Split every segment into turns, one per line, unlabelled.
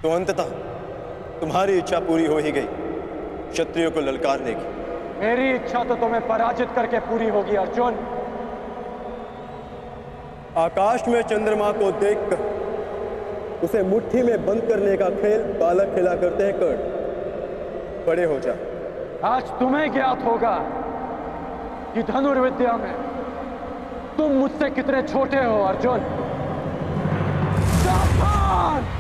तो अंततः तुम्हारी इच्छा पूरी हो ही गई, क्षत्रियों को ललकारने की।
मेरी इच्छा तो तुम्हें पराजित करके पूरी होगी अर्जुन।
आकाश में चंद्रमा को देखकर उसे मुट्ठी में बंद करने का खेल बालक खेला करते हैं कर्ण। बड़े हो जा।
आज तुम्हें ज्ञात होगा कि धनुर्विद्या में तुम मुझसे कितने छोटे हो अर्जुन। सावधान!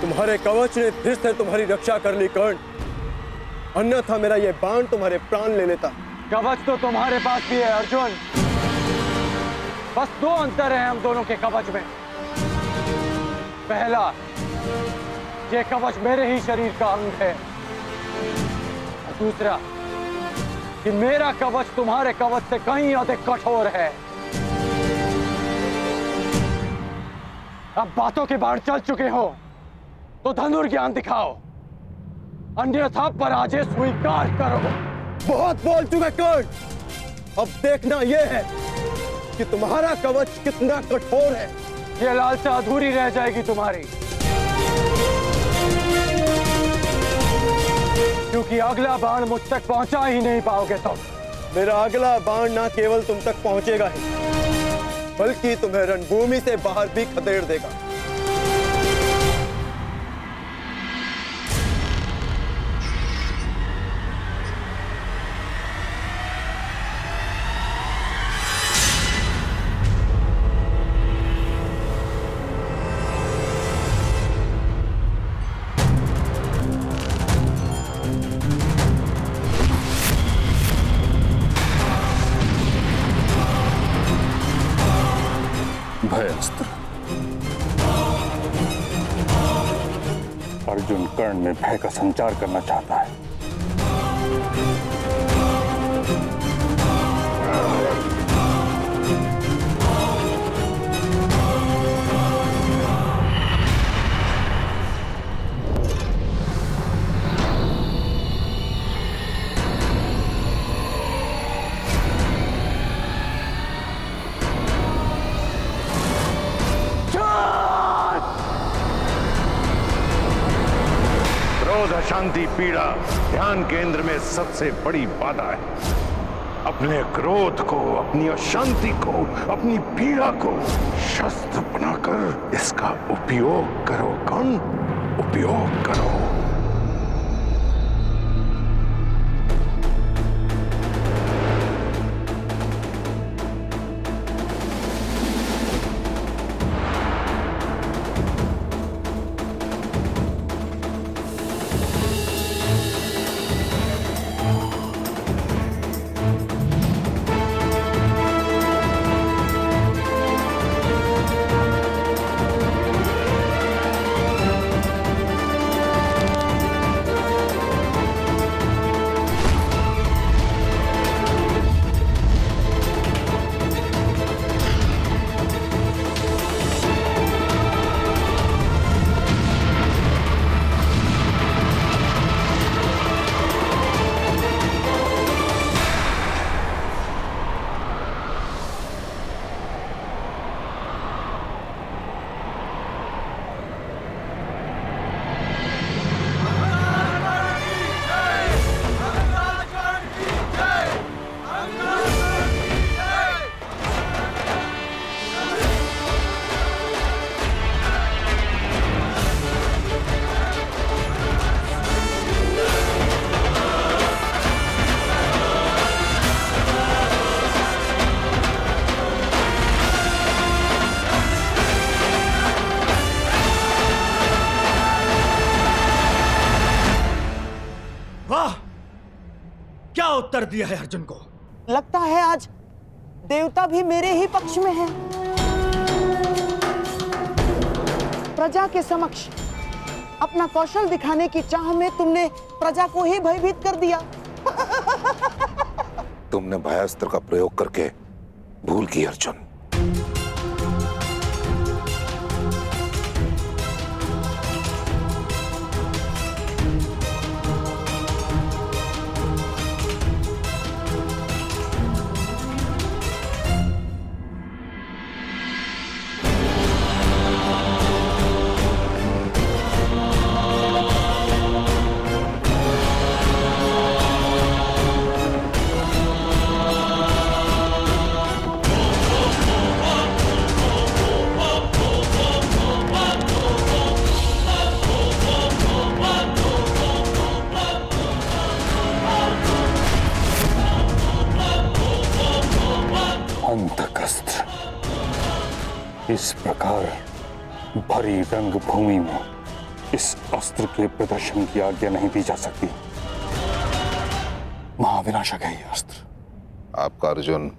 तुम्हारे कवच ने फिर से तुम्हारी रक्षा कर ली कर्ण, अन्यथा मेरा ये बाण तुम्हारे प्राण ले लेता।
कवच तो तुम्हारे पास भी है अर्जुन, बस दो अंतर है हम दोनों के कवच में। पहला, ये कवच मेरे ही शरीर का अंग है, और दूसरा कि मेरा कवच तुम्हारे कवच से कहीं अधिक कठोर है। अब बातों के बाढ़ चल चुके हो तो धनुर्ज्ञान दिखाओ, अन्यथा पराजय स्वीकार करो।
बहुत बोल चुके कर्ण, अब देखना यह है कि तुम्हारा कवच कितना कठोर है।
ये लालसा अधूरी रह जाएगी तुम्हारी, क्योंकि अगला बाण मुझ तक पहुंचा ही नहीं पाओगे तुम।
मेरा अगला बाण ना केवल तुम तक पहुंचेगा ही, बल्कि तुम्हें रणभूमि से बाहर भी खदेड़ देगा।
भयस्त्र। अर्जुन कर्ण में भय का संचार करना चाहता है।
शांति पीड़ा ध्यान केंद्र में सबसे बड़ी बाधा है। अपने क्रोध को, अपनी अशांति को, अपनी पीड़ा को शस्त्र बनाकर इसका उपयोग करो। कौन उपयोग करो?
उत्तर दिया है अर्जुन को।
लगता है आज देवता भी मेरे ही पक्ष में हैं। प्रजा के समक्ष अपना कौशल दिखाने की चाह में तुमने प्रजा को ही भयभीत कर दिया।
तुमने भयास्त्र का प्रयोग करके भूल की अर्जुन।
इस प्रकार भरी रंग भूमि में इस अस्त्र के प्रदर्शन की आज्ञा नहीं दी जा सकती। महाविनाशक है यह अस्त्र।
आपका अर्जुन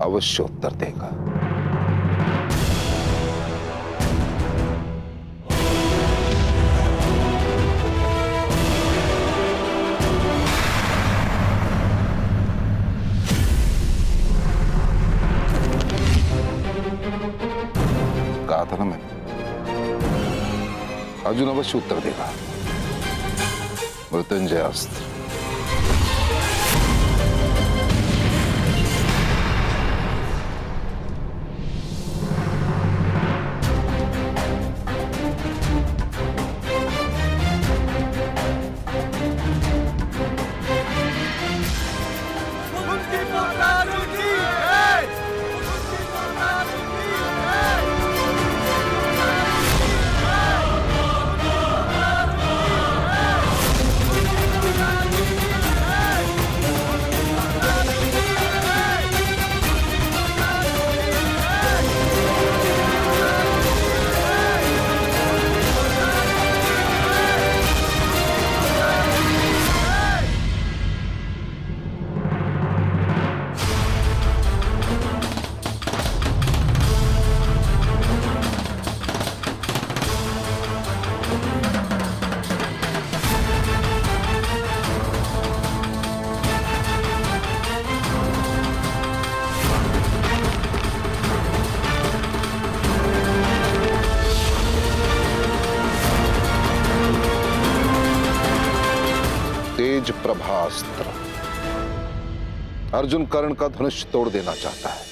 अवश्य उत्तर देगा। कहा था ना मैंने, अर्जुन अवश्य उत्तर देगा। मृत्युंजय अस्त्र। तेज प्रभास्त्र। अर्जुन कर्ण का धनुष तोड़ देना चाहता है।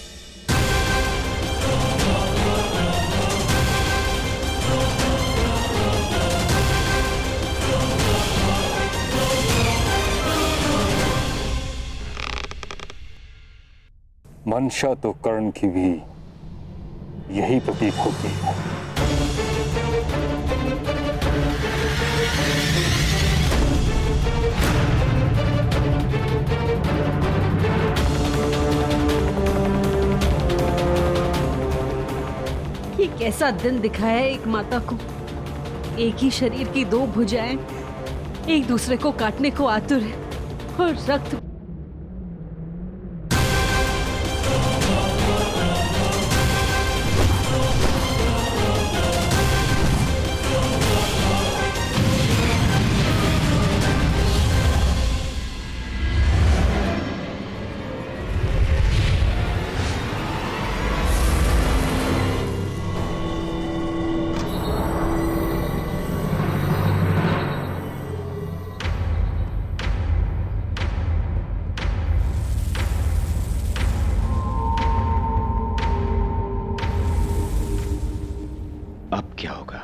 मंशा तो कर्ण की भी यही प्रतीत होती है।
ये कैसा दिन दिखाया है एक माता को। एक ही शरीर की दो भुजाएं एक दूसरे को काटने को आतुर है और रक्त
अब क्या होगा?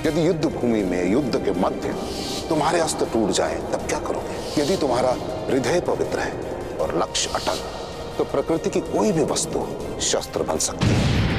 यदि युद्ध भूमि में युद्ध के मध्य तुम्हारे अस्त्र टूट जाए तब क्या करोगे? यदि तुम्हारा हृदय पवित्र है और लक्ष्य अटल, तो प्रकृति की कोई भी वस्तु शस्त्र बन सकती है।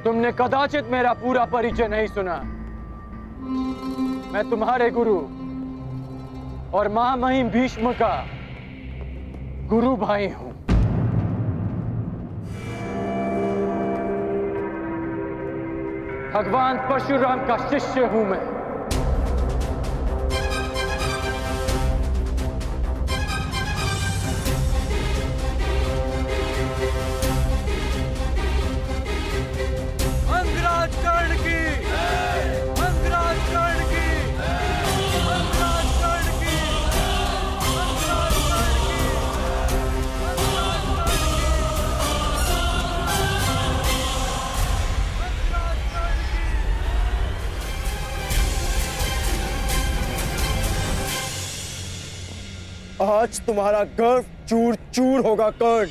तुमने कदाचित मेरा पूरा परिचय नहीं सुना। मैं तुम्हारे गुरु और महामहिम भीष्म का गुरु भाई हूं। भगवान परशुराम का शिष्य हूं मैं।
आज तुम्हारा गर्व चूर चूर होगा कर्ण।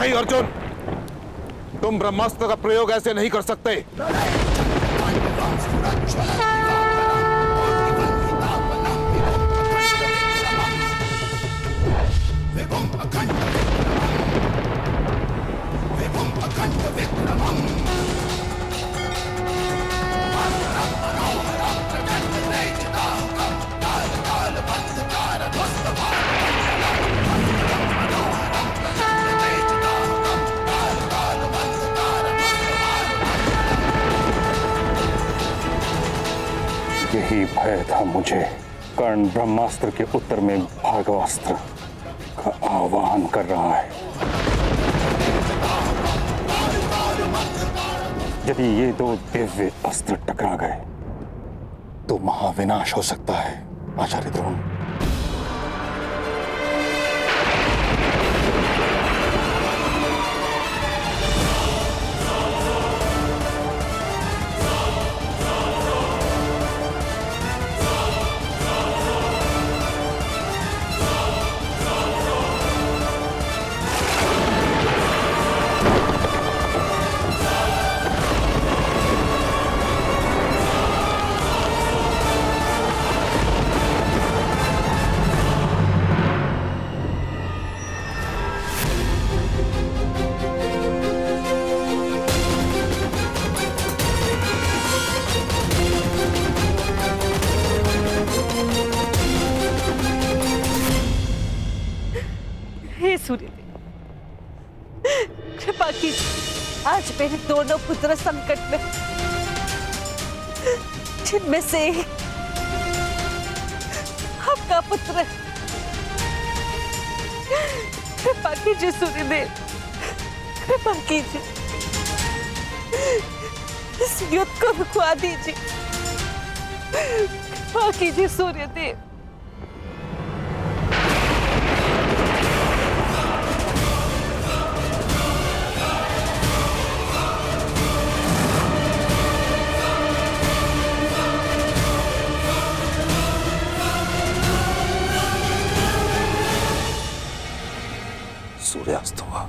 नहीं अर्जुन, तुम ब्रह्मास्त्र का प्रयोग ऐसे नहीं कर सकते।
यही भय था मुझे। कर्ण ब्रह्मास्त्र के उत्तर में भार्गवास्त्र का आह्वान कर रहा है। यदि ये दो दिव्य अस्त्र टकरा गए तो महाविनाश हो सकता है आचार्य द्रोण।
सूर्यदेव, कृपा कीजिए, आज मेरे दोनों पुत्र संकट में, जिनमें से एक आपका पुत्र। कृपा कीजिए सूर्यदेव, कृपा कीजिए, इस युद्ध को रुकवा दीजिए। कृपा कीजिए सूर्यदेव।
सूर्यास्त हुआ।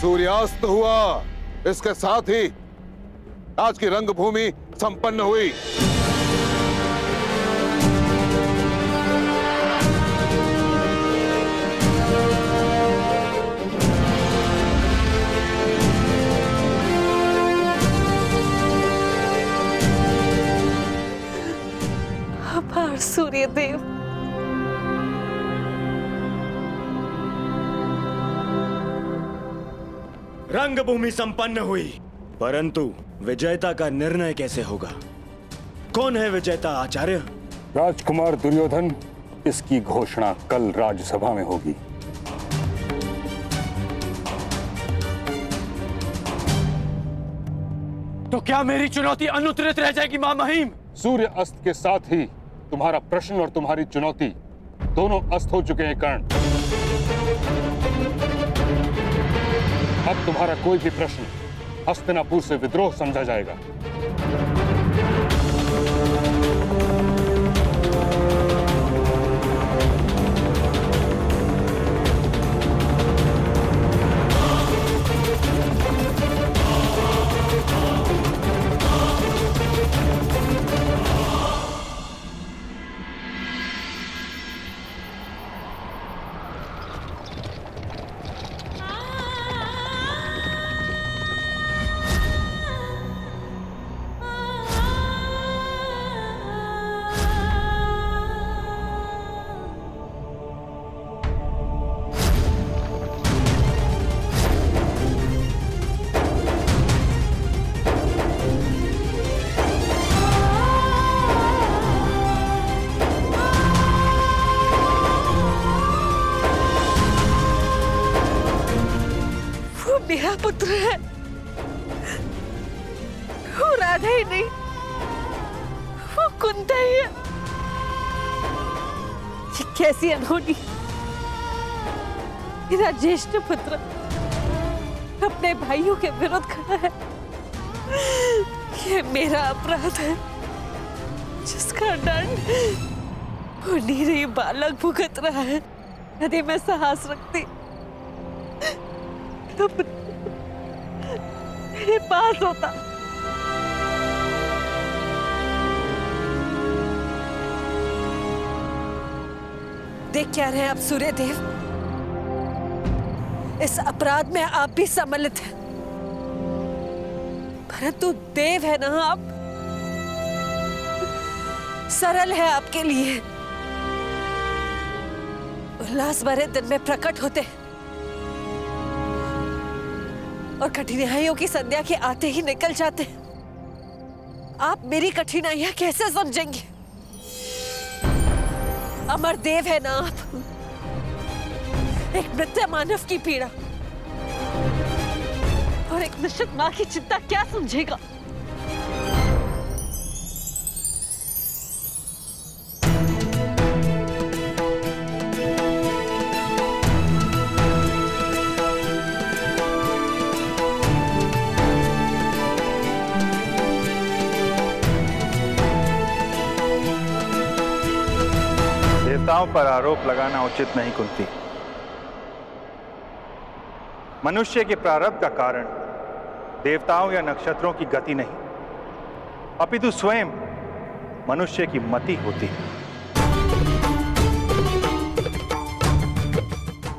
सूर्यास्त हुआ, इसके साथ ही आज की रंगभूमि संपन्न हुई।
आभार सूर्यदेव।
रंगभूमि संपन्न हुई, परंतु विजेता का निर्णय कैसे होगा? कौन है विजेता आचार्य?
राजकुमार दुर्योधन, इसकी घोषणा कल राज्यसभा में होगी।
तो क्या मेरी चुनौती अनुत्तरित रह जाएगी मां महिम?
सूर्य अस्त के साथ ही तुम्हारा प्रश्न और तुम्हारी चुनौती दोनों अस्त हो चुके हैं कर्ण। अब तुम्हारा कोई भी प्रश्न हस्तिनापुर से विद्रोह समझा जाएगा।
मेरा पुत्र है, वो राधा ही नहीं, वो कुंता ही है। ये कैसी अनहोनी, मेरा ज्येष्ठ पुत्र अपने भाइयों के विरुद्ध खड़ा है। ये मेरा अपराध है जिसका दंड वो नीरी बालक भुगत रहा है। यदि मैं साहस रखती तो मेरे पास होता। देख क्या रहे हैं आप सूर्यदेव, इस अपराध में आप भी सम्मिलित हैं, परंतु देव है ना आप, सरल है आपके लिए। उल्लास भरे दिन में प्रकट होते और कठिनाइयों की संध्या के आते ही निकल जाते। आप मेरी कठिनाइयां कैसे समझेंगे? अमर देव है ना आप, एक मृत मानव की पीड़ा और एक निश्चित मां की चिंता क्या समझेगा?
देवताओं पर आरोप लगाना उचित नहीं कुंती। मनुष्य के प्रारब्ध का कारण देवताओं या नक्षत्रों की गति नहीं, अपितु स्वयं मनुष्य की मति होती है।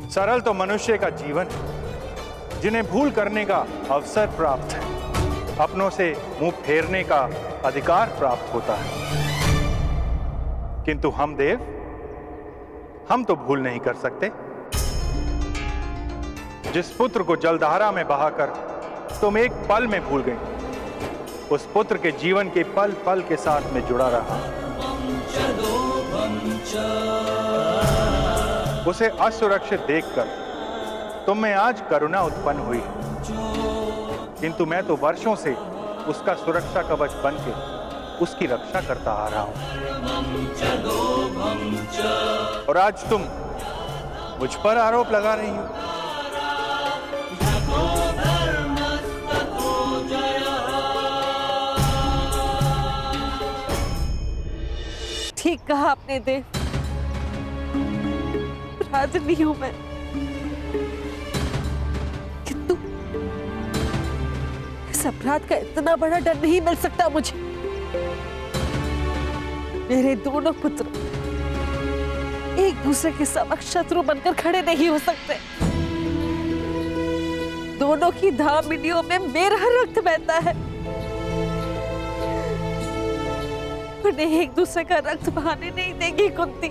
सरल तो मनुष्य का जीवन है, जिन्हें भूल करने का अवसर प्राप्त है, अपनों से मुंह फेरने का अधिकार प्राप्त होता है। किंतु हम देव, हम तो भूल नहीं कर सकते। जिस पुत्र को जलधारा में बहाकर तुम एक पल में भूल गए, उस पुत्र के जीवन के पल पल के साथ में जुड़ा रहा। उसे असुरक्षित देखकर तुम में आज करुणा उत्पन्न हुई, किंतु मैं तो वर्षों से उसका सुरक्षा कवच बनके उसकी रक्षा करता आ रहा हूं। और आज तुम मुझ पर आरोप लगा रही हो।
ठीक कहा आपने देव, अपराधी हूं मैं, किंतु इस अपराध का इतना बड़ा दंड नहीं मिल सकता मुझे। मेरे दोनों पुत्र एक दूसरे के समक्ष शत्रु बनकर खड़े नहीं हो सकते। दोनों की धामनियों में मेरा रक्त बहता है, उन्हें एक दूसरे का रक्त बहाने नहीं देगी कुंती।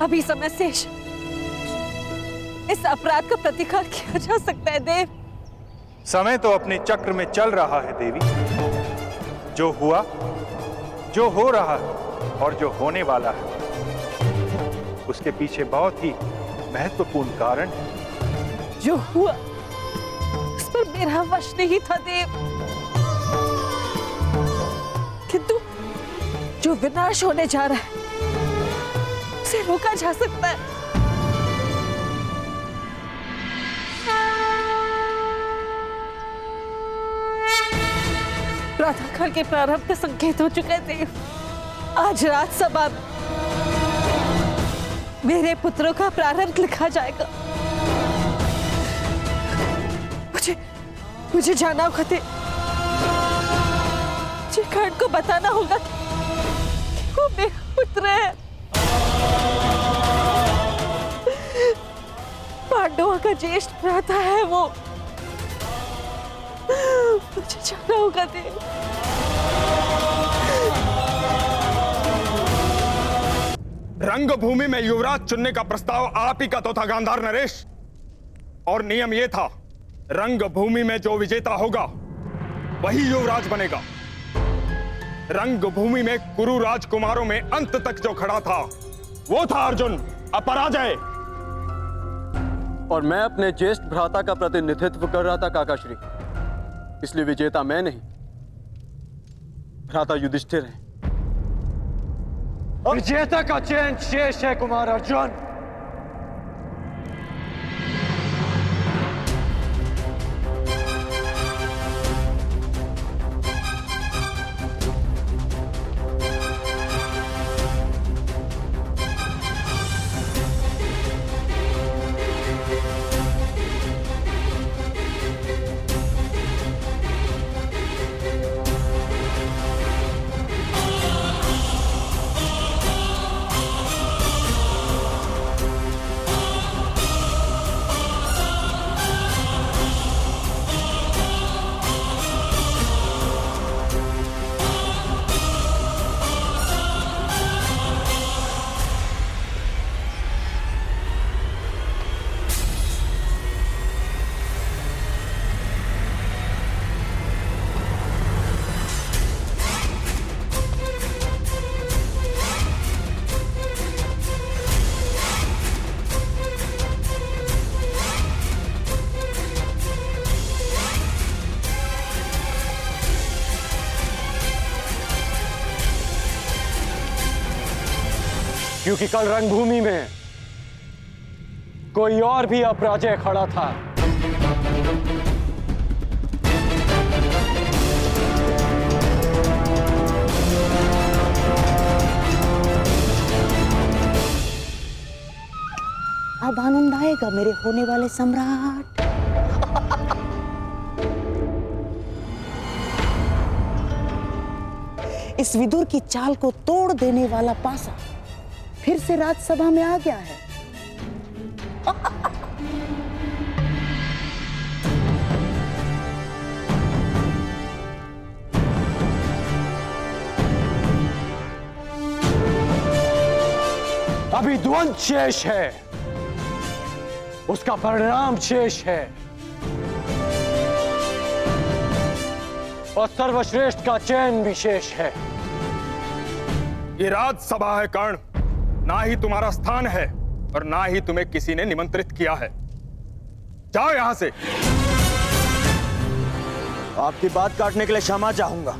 अभी समय शेष, इस अपराध का प्रतिकार किया जा सकता है देव।
समय तो अपने चक्र में चल रहा है देवी। जो हुआ, जो हो रहा है और जो होने वाला है, उसके पीछे बहुत ही महत्वपूर्ण कारण है।
जो हुआ उस पर मेरा वश नहीं था देव, किंतु जो विनाश होने जा रहा है उसे रोका जा सकता है। प्रातःकाल के प्रारंभ के संकेत हो चुके थे। आज रात सभा में मेरे पुत्रों का प्रारंभ लिखा जाएगा। मुझे जाना होगा, मुझे कर्ण को बताना होगा कि वो मेरा पुत्र है। पांडवों का ज्येष्ठ भ्राता है वो। मुझे जाना होगा देव।
रंगभूमि में युवराज चुनने का प्रस्ताव आप ही का तो था गांधार नरेश, और नियम यह था, रंगभूमि में जो विजेता होगा वही युवराज बनेगा। रंगभूमि में कुरु राजकुमारों में अंत तक जो खड़ा था वो था अर्जुन, अपराजय।
और मैं अपने ज्येष्ठ भ्राता का प्रतिनिधित्व कर रहा था काकाश्री, इसलिए विजेता मैं नहीं, भ्राता युधिष्ठिर है।
विजेता का चैन शेष है कुमार अर्जुन। क्योंकि कल रणभूमि में कोई और भी अपराजय खड़ा था।
अब आनंद आएगा मेरे होने वाले सम्राट। इस विदुर की चाल को तोड़ देने वाला पासा फिर से राज्यसभा में आ गया है।
अभी द्वंद्व शेष है, उसका परिणाम शेष है और सर्वश्रेष्ठ का चयन भी शेष है।
ये राज्यसभा है कर्ण, ना ही तुम्हारा स्थान है और ना ही तुम्हें किसी ने निमंत्रित किया है। जाओ यहां से।
आपकी बात काटने के लिए क्षमा चाहूंगा,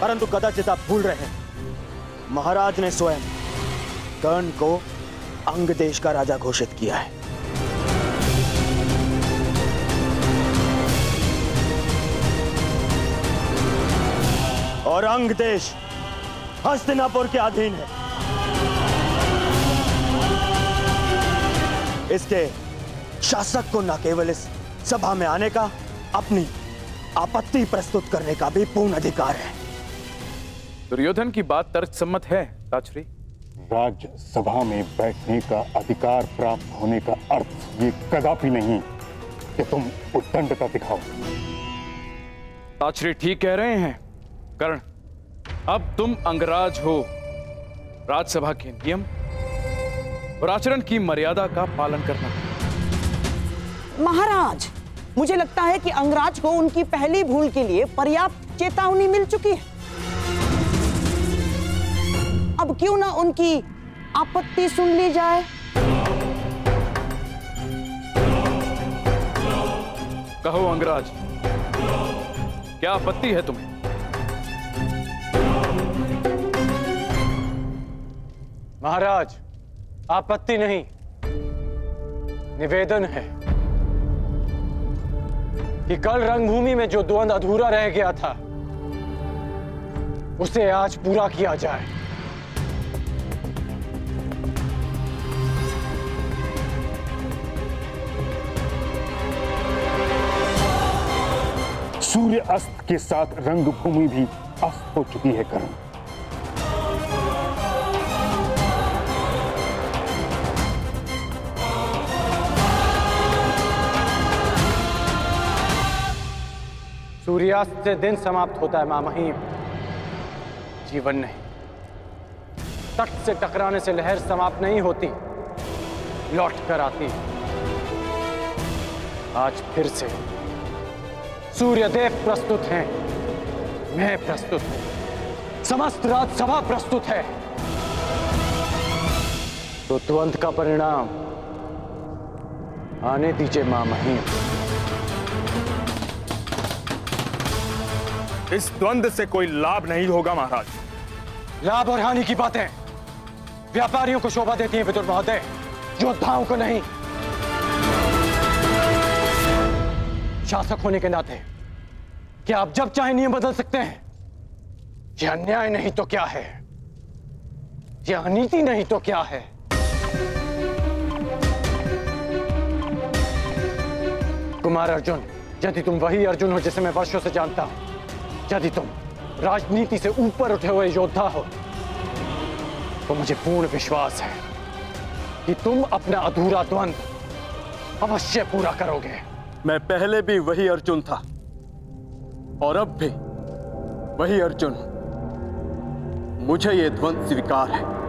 परंतु कदाचित आप भूल रहे हैं, महाराज ने स्वयं कर्ण को अंग देश का राजा घोषित किया है। और अंग देश हस्तिनापुर के अधीन है। इसके शासक को न केवल इस सभा में आने का, अपनी आपत्ति प्रस्तुत करने का भी पूर्ण अधिकार है।
दुर्योधन की बात तर्कसम्मत है ताचरी।
राज्यसभा में बैठने का अधिकार प्राप्त होने का अर्थ ये कदापि नहीं कि तुम उद्दंडता दिखाओ।
ताचरी ठीक कह रहे हैं कर्ण, अब तुम अंगराज हो। राज्यसभा के नियम और आचरण की मर्यादा का पालन करना।
महाराज, मुझे लगता है कि अंगराज को उनकी पहली भूल के लिए पर्याप्त चेतावनी मिल चुकी है। अब क्यों ना उनकी आपत्ति सुन ली जाए।
कहो अंगराज, क्या आपत्ति है तुम्हें?
महाराज, आपत्ति नहीं, निवेदन है कि कल रणभूमि में जो द्वंद्व अधूरा रह गया था उसे आज पूरा किया जाए।
सूर्य अस्त के साथ रंगभूमि भी अस्त हो चुकी है कर्ण।
सूर्यास्त से दिन समाप्त होता है मामहीम, जीवन नहीं। तट से टकराने से लहर समाप्त नहीं होती, लौट कर आती। आज फिर से सूर्यदेव प्रस्तुत हैं, मैं प्रस्तुत हूं, समस्त राज्यसभा प्रस्तुत है। तो द्वंद्व का परिणाम आने दीजिए मामहीम।
इस द्वंद्व से कोई लाभ नहीं होगा महाराज।
लाभ और हानि की बातें व्यापारियों को शोभा देती हैं विदुर महोदय, योद्धाओं को नहीं। शासक होने के नाते क्या आप जब चाहे नियम बदल सकते हैं? यह अन्याय नहीं तो क्या है? यह अनीति नहीं तो क्या है? कुमार अर्जुन, यदि तुम वही अर्जुन हो जिसे मैं वर्षों से जानता हूं, यदि तुम राजनीति से ऊपर उठे हुए योद्धा हो, तो मुझे पूर्ण विश्वास है कि तुम अपना अधूरा द्वंद्व अवश्य पूरा करोगे।
मैं पहले भी वही अर्जुन था और अब भी वही अर्जुन हूं। मुझे यह द्वंद्व स्वीकार है।